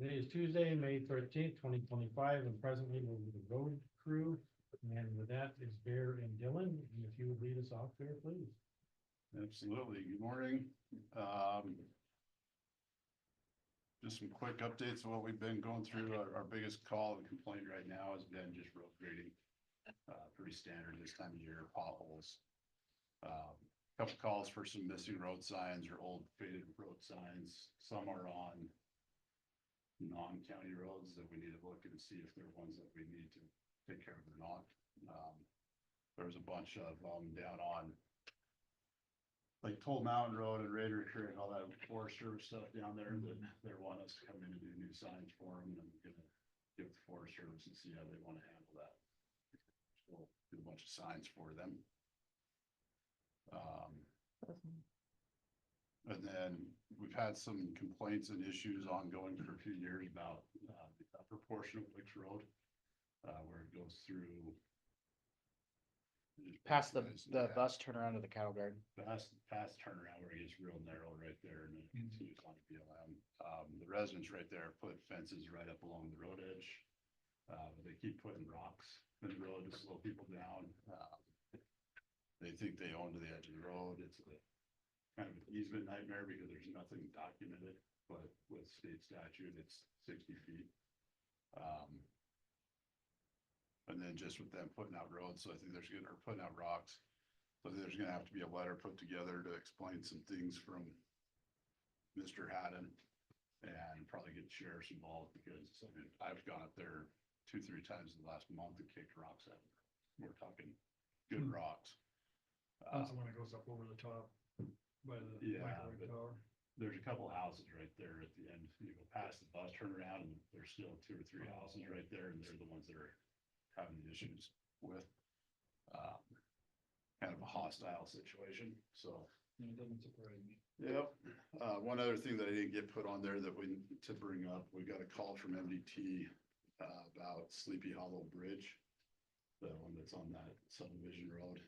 Today is Tuesday, May 13th, 2025, and presently we're with the road crew. And with that is Bear and Dylan, and if you would lead us off there, please. Absolutely. Good morning. Just some quick updates of what we've been going through. Our biggest call and complaint right now has been just road grading. Pretty standard this time of year, potholes. Couple calls for some missing road signs or old faded road signs. Some are on non-county roads that we need to look and see if they're ones that we need to take care of or not. There was a bunch of them down on like Toll Mountain Road and Raider Creek, all that Forest Service stuff down there that they want us to come in and do new signs for them. And I'm gonna give the Forest Service and see how they want to handle that. So we'll do a bunch of signs for them. And then we've had some complaints and issues ongoing for a few years about the upper portion of Wicks Road, where it goes through. Past the bus turnaround to the cattle guard. Past turnaround where it gets real narrow right there and then continues on to BLM. The residents right there put fences right up along the road edge. But they keep putting rocks in the road to slow people down. They think they own to the edge of the road. It's a kind of an easement nightmare because there's nothing documented, but with state statute, it's 60 feet. And then just with them putting out roads, so I think putting out rocks. So I think there's gonna have to be a letter put together to explain some things from Mr. Haddon and probably get sheriffs involved because I mean, I've gone up there 2-3 times in the last month and kicked rocks at them. We're talking good rocks. That's the one that goes up over the top by the microwave tower. There's a couple houses right there at the end. You go past the bus turnaround and there's still 2 or 3 houses right there, and they're the ones that are having issues with kind of a hostile situation. So It doesn't surprise me. yep. One other thing that I didn't get put on there that we need to bring up, we got a call from MDT about Sleepy Hollow Bridge, the one that's on that subdivision road.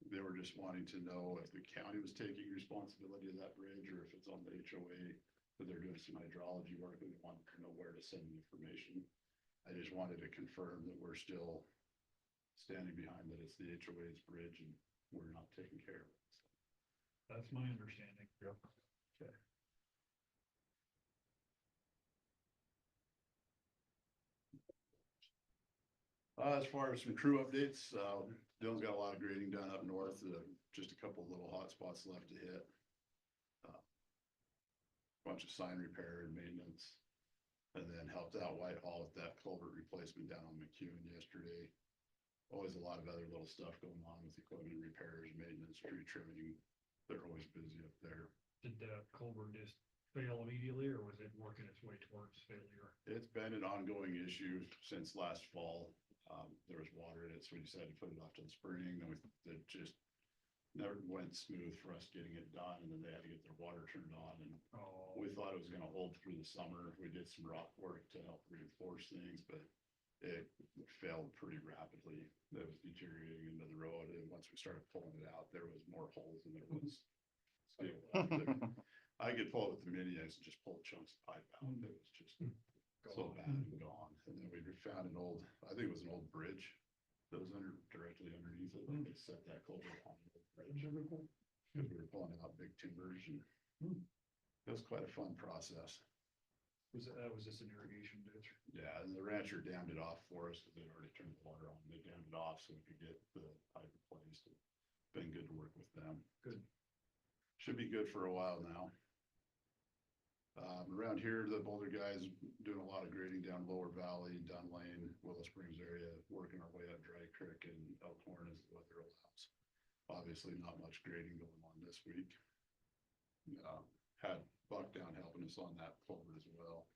They were just wanting to know if the county was taking responsibility of that bridge or if it's on the HOA, but they're doing some hydrology work and they wanted to know where to send the information. I just wanted to confirm that we're still standing behind that it's the HOA's bridge and we're not taking care of it. So. That's my understanding. Yep. Okay. As far as some crew updates, Dylan's got a lot of grading done up north, just a couple of little hot spots left to hit. Bunch of sign repair and maintenance, and then helped out Whitehall with that culvert replacement down on McEwen yesterday. Always a lot of other little stuff going on with equipment repairs, maintenance, tree trimming. They're always busy up there. Did the culvert just fail immediately, or was it working its way towards failure? It's been an ongoing issue since last fall. There was water in it, so we decided to put it off to the spring. Then it just never went smooth for us getting it done, and then they had to get their water turned on. And we thought it was going to hold through the summer. We did some rock work to help reinforce things, but it failed pretty rapidly. It was deteriorating into the road, and once we started pulling it out, there was more holes than there was steel. I could pull it with the mini X and just pull chunks of pipe out. It was just so bad and gone. And then we found an old, I think it was an old bridge that was directly underneath it. Like they set that culvert on the bridge because we were pulling out big timbers, and it was quite a fun process. That was just an irrigation ditch. Yeah, and the rancher dammed it off for us because they'd already turned the water on. They dammed it off so we could get the pipe replaced. It's been good to work with them. Good. Should be good for a while now. Around here, the Boulder guys doing a lot of grading down Lower Valley, Dunn Lane, Willow Springs area, working our way up Dry Creek and Elkhorn as the weather allows. Obviously not much grading going on this week. Had Buckdown helping us on that culvert as well.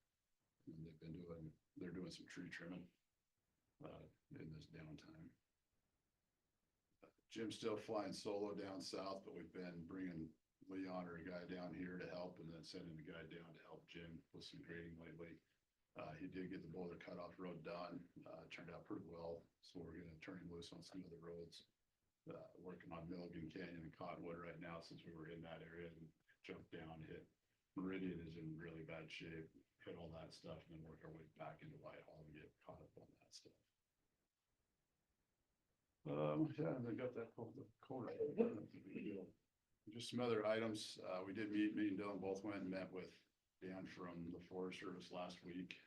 And they're doing some tree trimming in this downtime. Jim's still flying solo down south, but we've been bringing Leon or a guy down here to help, and then sending a guy down to help Jim with some grading lately. He did get the Boulder Cutoff Road done. Turned out pretty well, so we're going to turn him loose on some other roads. Working on Milligan Canyon and Cottonwood right now since we were in that area, and jumped down, hit Meridian is in really bad shape. hit all that stuff and then work our way back into Whitehall and get caught up on that stuff. Yeah, I got that pulled the code. Just some other items. We did meet, me and Dylan both went and met with Dan from the Forest Service last week.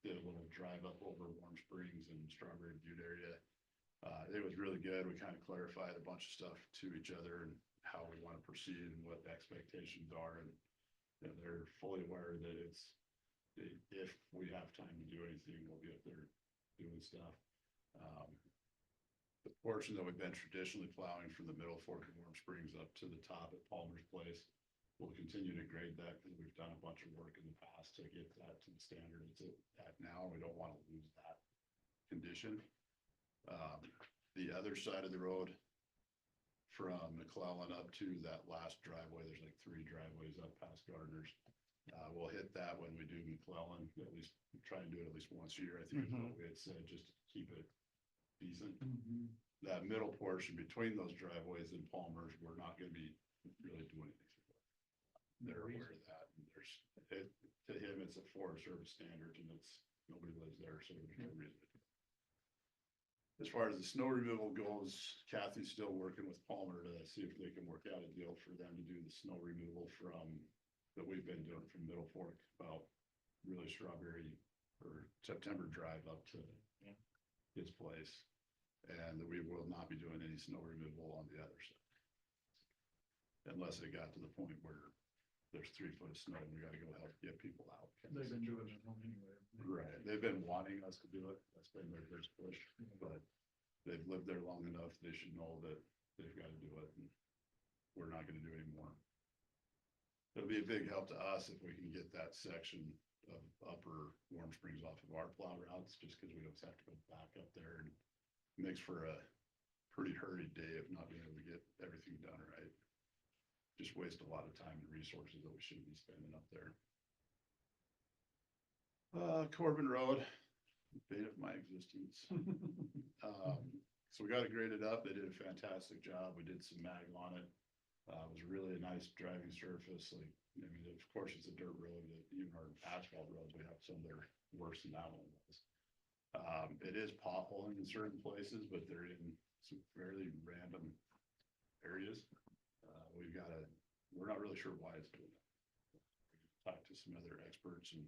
Did a little drive up over Warm Springs and Strawberry Butte area. It was really good. We kind of clarified a bunch of stuff to each other and how we want to proceed and what the expectations are. And you know, they're fully aware that if we have time to do anything, we'll be up there doing stuff. The portion that we've been traditionally plowing from the middle fork of Warm Springs up to the top at Palmer's Place, we'll continue to grade that because we've done a bunch of work in the past to get that to the standard it's at now. We don't want to lose that condition. The other side of the road from McClellan up to that last driveway, there's like 3 driveways up past Gardner's. We'll hit that when we do McClellan, at least try and do it at least once a year. I think is what we had said, just to keep it decent. That middle portion between those driveways and Palmer's, we're not going to be really doing anything with. They're aware of that. And to him, it's a Forest Service standard, and nobody lives there, so there's no reason to do it. As far as the snow removal goes, Kathy's still working with Palmer to see if they can work out a deal for them to do the snow removal that we've been doing from Middle Fork about really Strawberry or September Drive up to his place. And that we will not be doing any snow removal on the other side. Unless it got to the point where there's 3 foot of snow and we gotta go help get people out. They've been doing it anyway. Right, they've been wanting us to do it, that's been their first push, but they've lived there long enough, they should know that they've gotta do it, and we're not gonna do any more. It'll be a big help to us if we can get that section of upper Warm Springs off of our plow routes, just because we don't have to go back up there, and it makes for a pretty hurried day of not being able to get everything done right. Just waste a lot of time and resources that we shouldn't be spending up there. Corbin Road, bane of my existence. So we got it graded up. They did a fantastic job. We did some mag on it. It was really a nice driving surface. Like, I mean, of course, it's a dirt road. Even our asphalt roads, we have some that are worse than that one was. It is potholing in certain places, but they're in some fairly random areas. We're not really sure why it's doing that. Talked to some other experts, and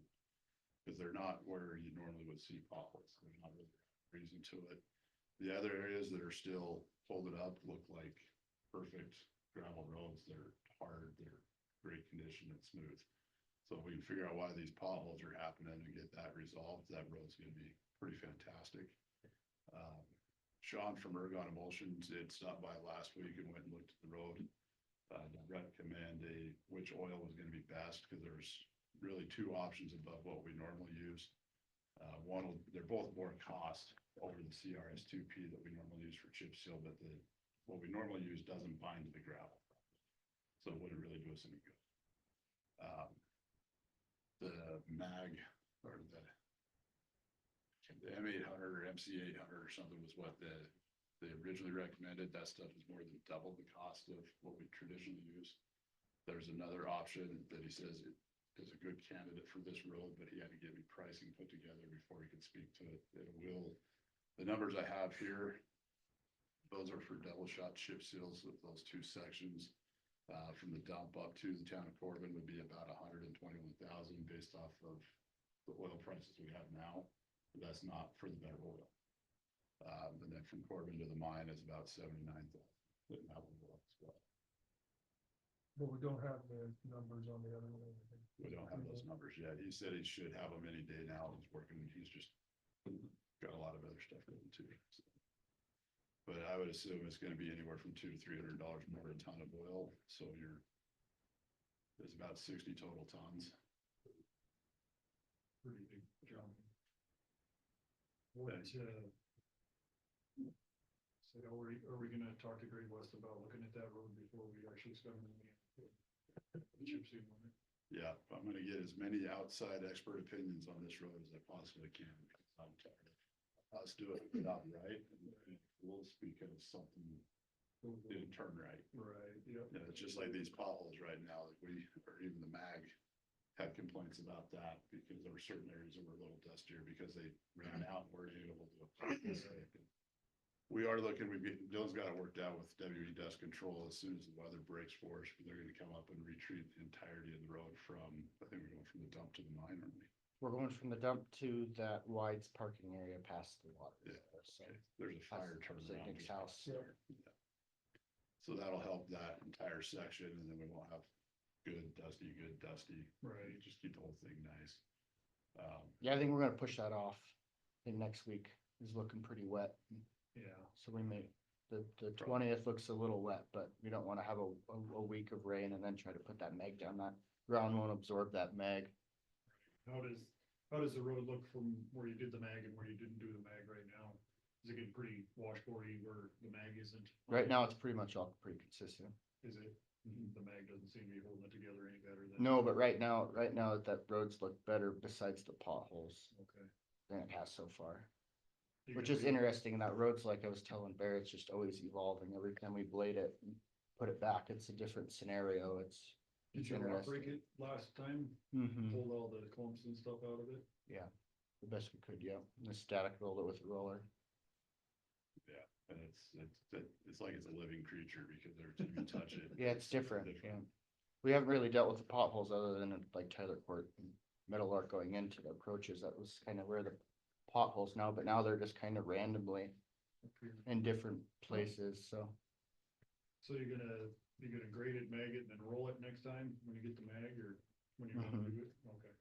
because they're not where you normally would see potholes, there's not really a reason to it. The other areas that are still folded up look like perfect gravel roads. They're hard, they're great condition and smooth. So if we can figure out why these potholes are happening and get that resolved, that road's gonna be pretty fantastic. Sean from Ergon Emulsions did stop by last week and went and looked at the road. Recommend which oil was gonna be best, because there's really 2 options above what we normally use. They're both more cost over the CRS2P that we normally use for chip seal, but what we normally use doesn't bind to the gravel. So it wouldn't really do us any good. The mag or the M800 or MC800 or something was what they originally recommended. That stuff is more than double the cost of what we traditionally use. There's another option that he says is a good candidate for this road, but he had to get me pricing put together before he could speak to it. The numbers I have here, those are for double shot chip seals with those 2 sections. From the dump up to the town of Corbin would be about 121,000 based off of the oil prices we have now. But that's not for the better oil. And then from Corbin to the mine is about 79,000. That will go up as well. But we don't have the numbers on the other one. We don't have those numbers yet. He said he should have them any day now. He's working. He's just got a lot of other stuff going too. So. But I would assume it's going to be anywhere from $200 to $300 more a ton of oil. So there's about 60 total tons. Pretty big jump. So are we gonna talk to Great West about looking at that road before we actually spend money? Chip seal on it? Yeah, I'm going to get as many outside expert opinions on this road as I possibly can, because I'm tired of us doing it without right, and fools because something didn't turn right. Right, yeah. Yeah, it's just like these potholes right now, like or even the mag had complaints about that because there were certain areas that were a little dustier because they ran out and weren't able to. We are looking, Dylan's got it worked out with WE Dust Control as soon as the weather breaks for us, but they're gonna come up and retreat the entirety of the road from, I think we're going from the dump to the mine, aren't we? We're going from the dump to that wide parking area past the water. Yeah. So Okay. There's a fire That's turnaround. Nick's just house. there. Yeah. So that'll help that entire section, and then we won't have good dusty. Right. Just keep the whole thing nice. Yeah, I think we're gonna push that off. I think next week is looking pretty wet. Yeah, So we may, the 20th looks a little wet, but we don't wanna have a week of rain and then try to put that mag down. That ground won't absorb that mag. how does the road look from where you did the mag and where you didn't do the mag right now? Is it getting pretty washboardy where the mag isn't? Right now, it's pretty much all pretty consistent. Is it? The mag doesn't seem to be holding it together any better than. No, but right now that roads look better besides the potholes Okay. than it has so far. You Which gonna is do- interesting, that road's like I was telling Barry, it's just always evolving. Every time we blade it and put it back, it's a different scenario. It's Did you rock break interesting. it last time? Mhm. Pulled all the clumps and stuff out of it? Yeah, the best we could, yeah. And the static rolled it with a roller. Yeah, and it's like it's a living creature because every time you touch it. Yeah, it's different, yeah. We haven't really dealt with the potholes other than like Tyler Court and Meadow Lark going into the approaches. That was kind of where the potholes now, but now they're just kind of randomly in different places, so. So you're gonna grade it, mag it, and then roll it next time when you get the mag, or when you're gonna do it? Okay.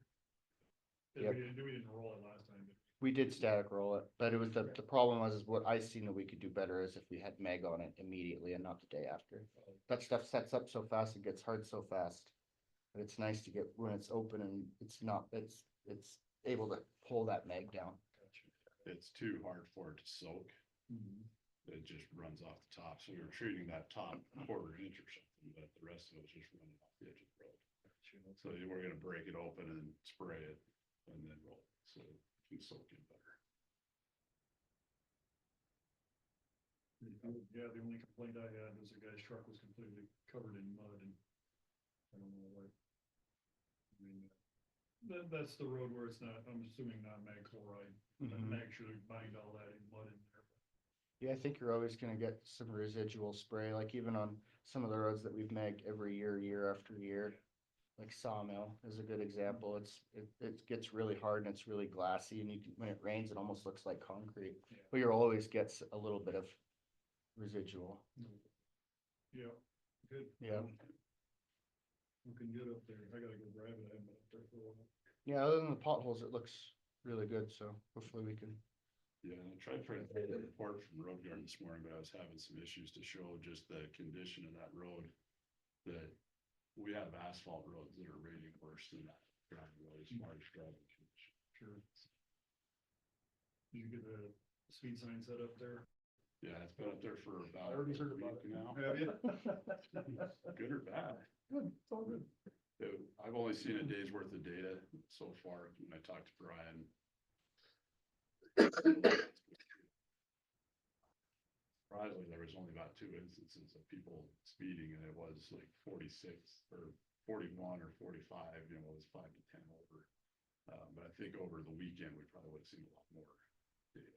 Yeah, Yep. we didn't roll it last time, but We did static roll it, but it was the problem was is what I seen that we could do better is if we had mag on it immediately and not the day after. That stuff sets up so fast, it gets hard so fast. But it's nice to get when it's open and it's able to pull that mag down. gotcha. It's too hard for it to soak. It just runs off the top. So we were treating that top quarter inch or something, but the rest of it was just running off the edge of the road. Gotcha. So we're gonna break it open and spray it and then roll it, so it can soak in better. Yeah, the only complaint I had was the guy's truck was completely covered in mud and I don't know what. I mean, that's the road where it's not, I'm assuming not mag chloride. That Mhm. mag should bind all that in mud in there. Yeah, I think you're always gonna get some residual spray, like even on some of the roads that we've magged every year, year after year. Like Sawmill is a good example. It gets really hard and it's really glassy and when it rains, it almost looks like concrete. Yeah. But you'll always get a little bit of residual. Yeah, good. Yeah. Looking good up there. I gotta go drive it. I haven't been up there for a while. Yeah, other than the potholes, it looks really good, so hopefully we can. Yeah, I tried to get a report from Road Guard this morning, but I was having some issues to show just the condition of that road. That we have asphalt roads that are rated worse than that gravel road as far as driving condition. Sure. Did you get the speed sign set up there? Yeah, it's been up there for about. I already a heard about week it. now. Have you? Good or bad? Good, it's all good. I've only seen a day's worth of data so far when I talked to Brian. Surprisingly, there was only about 2 instances of people speeding and it was like 46 or 41 or 45, it was 5 to 10 over. But I think over the weekend, we probably would have seen a lot more data.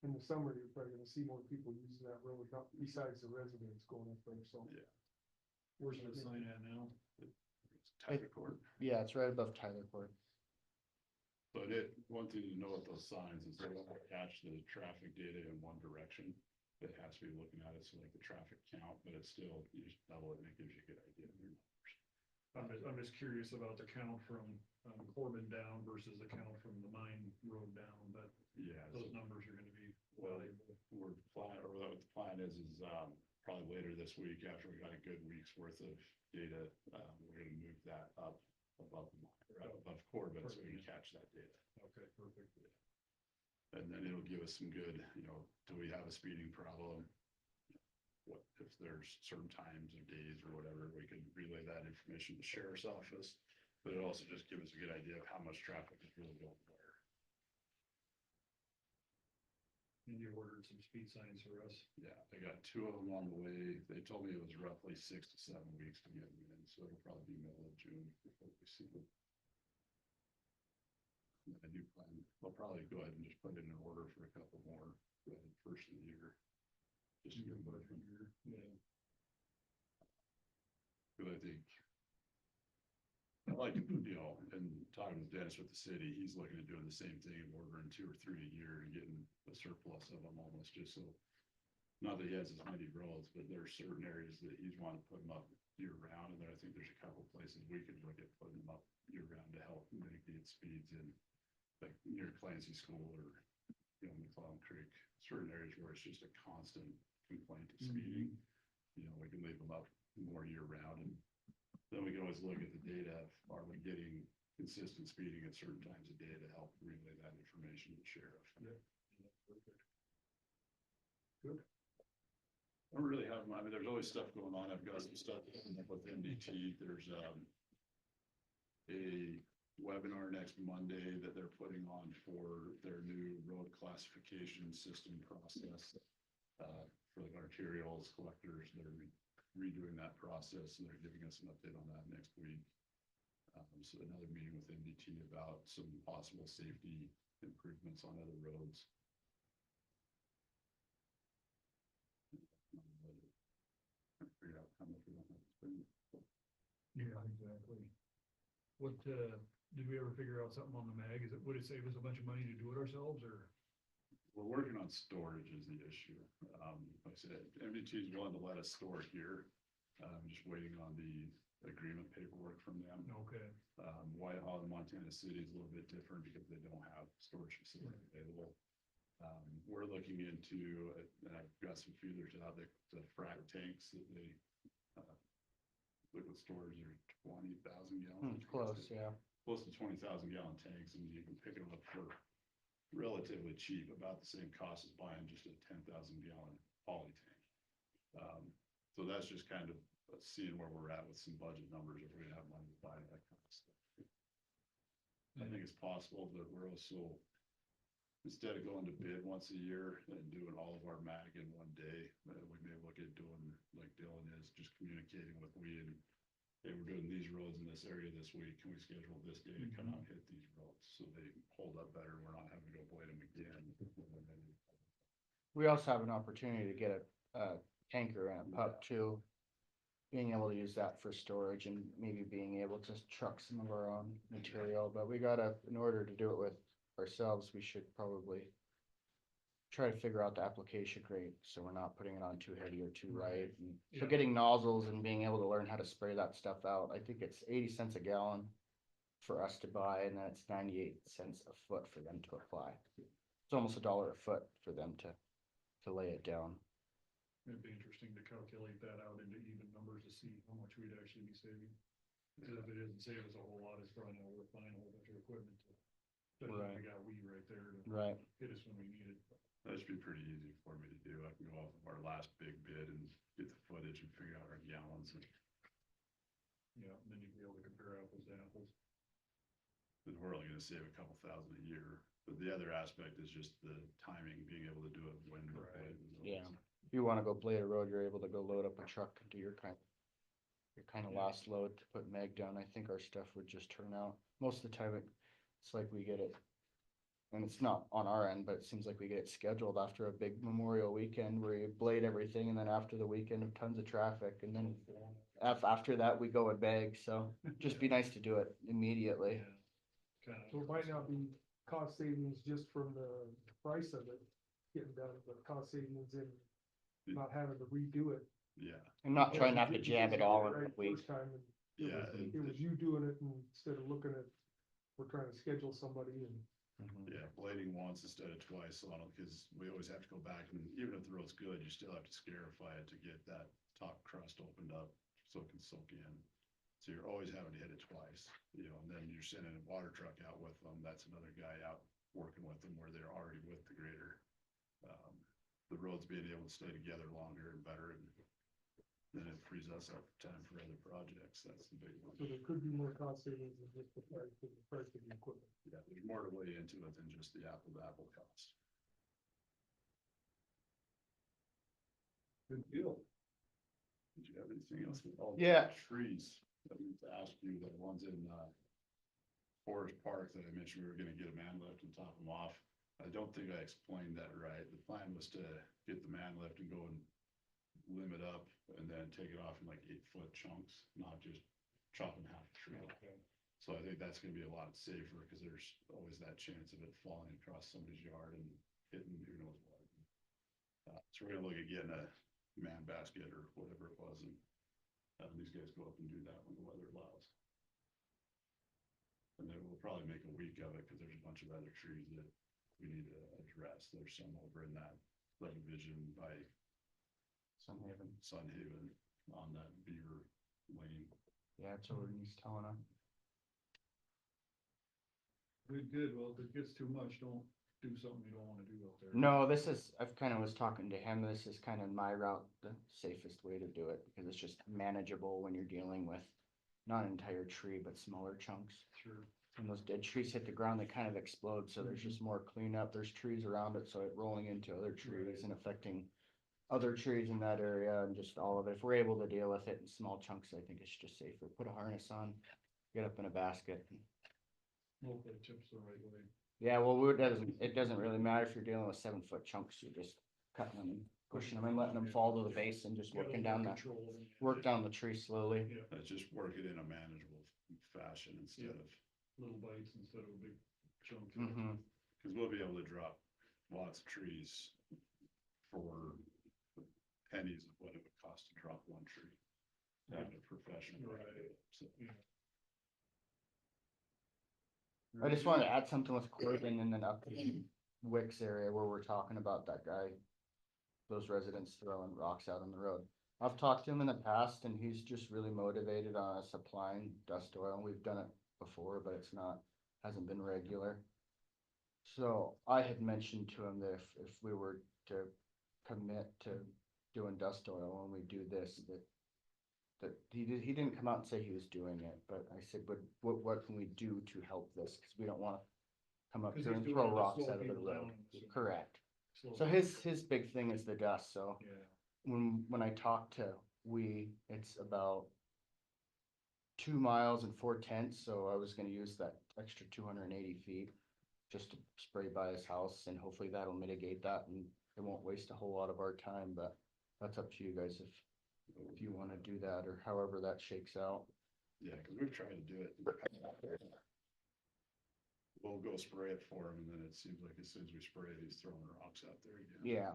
In the summer, you're probably gonna see more people using that road, not besides the residents going up there, so. Yeah. Where's the sign at now? It's Tyler Court. Yeah, it's right above Tyler Court. But one thing to know with those signs is they don't catch the traffic data in one direction. It has to be looking at it, so like the traffic count, but it's still, you just double it and it gives you a good idea of your numbers. I'm just curious about the count from Corbin down versus the count from the mine road down, but Yeah. those numbers are gonna be Well, valuable. we're plan, or what the plan is probably later this week, after we got a good week's worth of data, we're gonna move that up above the mine, or up above Corbin, so we can catch that data. Okay, perfect. And then it'll give us some good, do we have a speeding problem? What, if there's certain times or days or whatever, we can relay that information to the sheriff's office. But it also just gives us a good idea of how much traffic is really going where. And you ordered some speed signs for us. Yeah, I got 2 of them on the way. They told me it was roughly 6 to 7 weeks to get them in, so it'll probably be middle of June before we see them. I'll probably go ahead and just put in an order for a couple more for the first of the year. Just to get them from here. Yeah. But I think. I like, you know, and talking with Dennis with the city, he's looking at doing the same thing and ordering 2 or 3 a year and getting a surplus of them almost just so. Not that he has as many roads, but there are certain areas that he's wanting to put them up year round, and then I think there's a couple places we could look at putting them up year round to help mitigate speeds in. Like near Clancy School or, you know, McClellan Creek, certain areas where it's just a constant complaint of speeding. You know, we can leave them up more year round, and then we can always look at the data, are we getting consistent speeding at certain times of day to help relay that information to the sheriff. Yeah. Perfect. Good. I don't really have, I mean, there's always stuff going on. I've got some stuff coming up with MDT. There's a webinar next Monday that they're putting on for their new road classification system process. For the arterials, collectors, they're redoing that process, and they're giving us an update on that next week. So another meeting with MDT about some possible safety improvements on other roads. Figure out how much we don't have to spend. Yeah, exactly. What, did we ever figure out something on the mag? Would it save us a bunch of money to do it ourselves, or? We're working on storage is the issue. Like I said, MDT is willing to let us store here. I'm just waiting on the agreement paperwork from them. Okay. Whitehall and Montana City is a little bit different because they don't have storage facility available. We're looking into, and I've got some feelers out there, the frac tanks that they, liquid storage are 20,000 gallons. Close, yeah. Close to 20,000 gallon tanks, and you can pick them up for relatively cheap, about the same cost as buying just a 10,000 gallon poly tank. So that's just kind of seeing where we're at with some budget numbers, if we have money to buy that kind of stuff. I think it's possible, but we're also, instead of going to bid once a year and doing all of our mag in one day, we may look at doing like Dylan is, just communicating with and hey, we're doing these roads in this area this week. Can we schedule this day to come out and hit these roads so they hold up better? We're not having to go blade them again. We also have an opportunity to get a tanker and a pup too. Being able to use that for storage and maybe being able to truck some of our own material, but we gotta, in order to do it with ourselves, we should probably try to figure out the application rate, so we're not putting it on too heavy or too light. And so Yeah. getting nozzles and being able to learn how to spray that stuff out, I think it's 80 cents a gallon for us to buy, and then it's 98 cents a foot for them to apply. It's almost $1 a foot for them to lay it down. It'd be interesting to calculate that out into even numbers to see how much we'd actually be saving. Because if it doesn't save us a whole lot, it's probably not worth buying a whole bunch of equipment to. Right. We got right there to Right. hit us when we need it. That should be pretty easy for me to do. I can go off of our last big bid and get the footage and figure out our gallons. And Yeah, and then you'd be able to compare apples to apples. we're only gonna save a couple thousand a year. But the other aspect is just the timing, being able to do it when. we're Right. blading those. Yeah. If you wanna go blade a road, you're able to go load up a truck and do your kind of Yeah. last load to put mag down. I think our stuff would just turn out. Most of the time it's like we get it. And it's not on our end, but it seems like we get it scheduled after a big Memorial weekend where you blade everything, and then after the weekend, tons of traffic, and then after that, we go and bag, so just be nice to do it immediately. So it might not be cost savings just from the price of it getting done, but cost savings in not having to redo it. Yeah, I'm not trying to have to jam it all in a Right, week. first time, and yeah. it was you doing it instead of looking at, we're trying to schedule somebody and. Mhm. Yeah, blading once instead of twice on them, because we always have to go back, and even if the road's good, you still have to scarify it to get that top crust opened up so it can soak in. So you're always having to hit it twice, you know, and then you're sending a water truck out with them. That's another guy out working with them where they're already with the grader. The roads being able to stay together longer and better, and then it frees us up time for other projects. That's the big one. So there could be more cost savings than just the price of the equipment. Yeah, there's more to weigh into it than just the apple to apple cost. Good deal. Did you have anything else with all? Yeah. Trees, I need to ask you, the ones in, Forest Park that I mentioned, we were gonna get a man lift and top them off. I don't think I explained that right. The plan was to get the man lift and go and limb it up and then take it off in like 8-foot chunks, not just chopping half the tree off. So I think that's gonna be a lot safer, cause there's always that chance of it falling across somebody's yard and hitting who knows what. So we're gonna look at getting a man basket or whatever it was and having these guys go up and do that when the weather allows. And then we'll probably make a week of it, cause there's a bunch of other trees that we need to address. There's some over in that subdivision by Sunhaven. Sunhaven on that Beaver Lane. Yeah, it's over in East Helena. Good, well, if it gets too much, don't do something you don't wanna do out there. No, this is, I've kind of was talking to him, this is kind of my route, the safest way to do it, because it's just manageable when you're dealing with not an entire tree, but smaller chunks. Sure. When those dead trees hit the ground, they kind of explode, so there's just more cleanup, there's trees around it, so it rolling into other trees and affecting other trees in that area and just all of it. If we're able to deal with it in small chunks, I think it's just safer. Put a harness on, get up in a basket. Hopefully it chips the right way. Yeah, well, it doesn't really matter if you're dealing with 7-foot chunks, you're just cutting them and pushing them and letting them fall to the base and just working down the, work down the tree slowly. Yeah, Just work it in a manageable fashion instead of, little bites instead of a big chunk. Mm-hmm. cause we'll be able to drop lots of trees for pennies of what it would cost to drop one tree. Having a professional. Right. So, I just wanted to add something with Corbin and then up in Wicks area where we're talking about that guy, those residents throwing rocks out on the road. I've talked to him in the past and he's just really motivated on us supplying dust oil. We've done it before, but it's not, hasn't been regular. So I had mentioned to him that if we were to commit to doing dust oil when we do this, that he didn't come out and say he was doing it, but I said, but what can we do to help this? Cause we don't wanna come up 'Cause here he's and doing throw it to rocks slow out of the people down, road. I'm assuming. Correct. Slow So people. his big thing is the dust, so Yeah, when I talked to it's about 2 miles and 4/10, so I was gonna use that extra 280 feet just to spray by his house, and hopefully that'll mitigate that, and it won't waste a whole lot of our time, but that's up to you guys if you wanna do that, or however that shakes out. yeah, cause we've tried to do it. in the past. We'll go spray it for him and then it seems like as soon as we spray it, he's throwing rocks out there again. Yeah,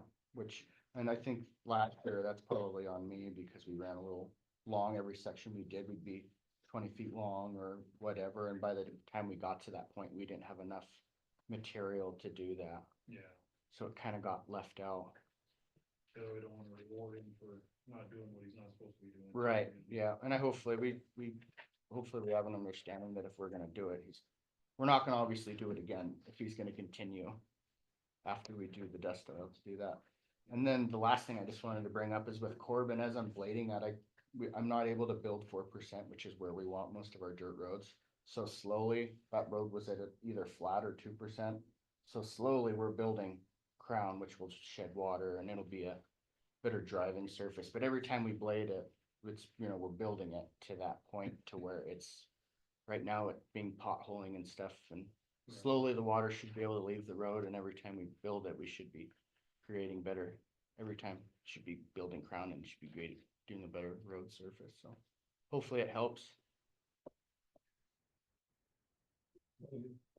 and I think last year, that's probably on me, because we ran a little long, every section we did would be 20 feet long or whatever, and by the time we got to that point, we didn't have enough material to do that, yeah, so it kinda got left out. so we don't wanna reward him for not doing what he's not supposed to be doing. Right, yeah, and hopefully we have an understanding that if we're gonna do it, we're not gonna obviously do it again, if he's gonna continue after we do the dust oil to do that. And then the last thing I just wanted to bring up is with Corbin, as I'm blading that, I'm not able to build 4%, which is where we want most of our dirt roads. So slowly, that road was at either flat or 2%. So slowly, we're building crown, which will shed water, and it'll be a better driving surface. But every time we blade it, it's, we're building it to that point to where it's, right now it being potholing and stuff, and Right. slowly the water should be able to leave the road, and every time we build it, we should be creating better, every time should be building crown and should be great, doing a better road surface, so hopefully it helps.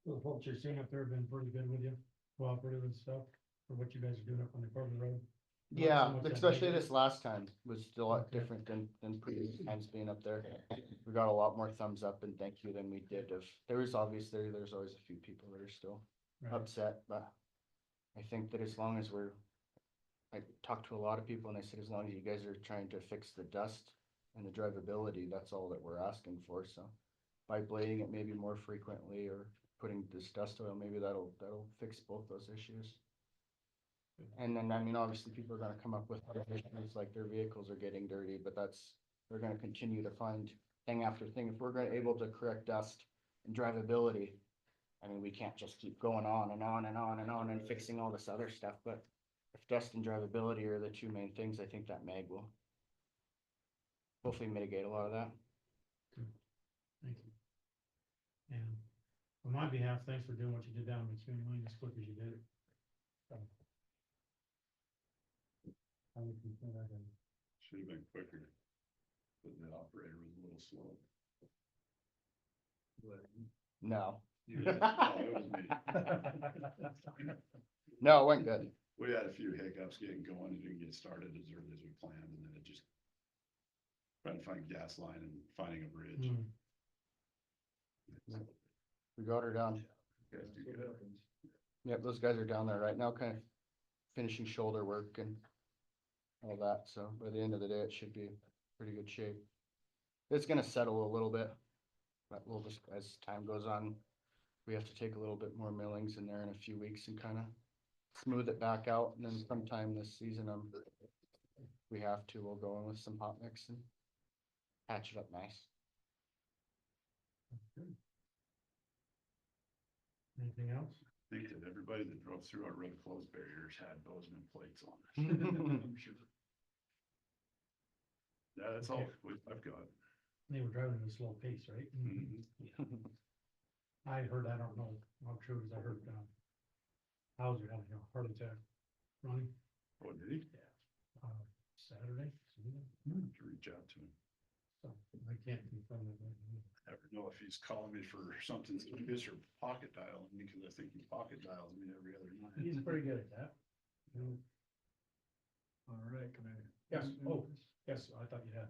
The folks you're seeing up there have been pretty good with you, cooperative and stuff, for what you guys are doing up on the Corbin Road. Not so Yeah, much that especially negative. this last time was still a lot Okay. different than previous times being up there. We got a lot more thumbs up and thank you than we did there's always a few people that are still Right. upset, but I think that as long as I talked to a lot of people and I said, as long as you guys are trying to fix the dust and the drivability, that's all that we're asking for, so. By blading it maybe more frequently or putting this dust oil, maybe that'll fix both those issues. And then, obviously people are gonna come up with other issues, like their vehicles are getting dirty, but they're gonna continue to find thing after thing. If we're gonna able to correct dust and drivability, we can't just keep going on and on and on and on and fixing all this other stuff, but if dust and drivability are the two main things, I think that mag will hopefully mitigate a lot of that. Thank you. And On my behalf, thanks for doing what you did down in McSween Lane as quick as you did it. So. I would consider that a- Should have been quicker. But the operator was a little slow. No, No, it was me. no, it went good. We had a few hiccups getting going, it didn't get started as early as we planned, and then it just trying to find gas line and finding a bridge. Hmm. We got her down. Guys do What good. happens? Yep, those guys are down there right now, kind of finishing shoulder work and all that, so by the end of the day, it should be pretty good shape. It's gonna settle a little bit, but we'll just, as time goes on, we have to take a little bit more millings in there in a few weeks and kind of smooth it back out, and then sometime this season, we have to, we'll go in with some hot mix and patch it up nice. Anything else? I think that everybody that drove through our road closed barriers had Bozeman plates on. I'm sure. Yeah, that's all I've got. They were driving at a slow pace, right? Mhm. I heard, I don't know how true it is, I heard, Hauser had a heart attack running, Oh, did he? Saturday, Sunday, To reach out to him. so I can't confirm that right now. I never know if he's calling me for something serious or pocket dialing me, because I think he pocket dials me every other night. He's pretty good at that. All right, can I? Yes, oh, yes, I thought you had.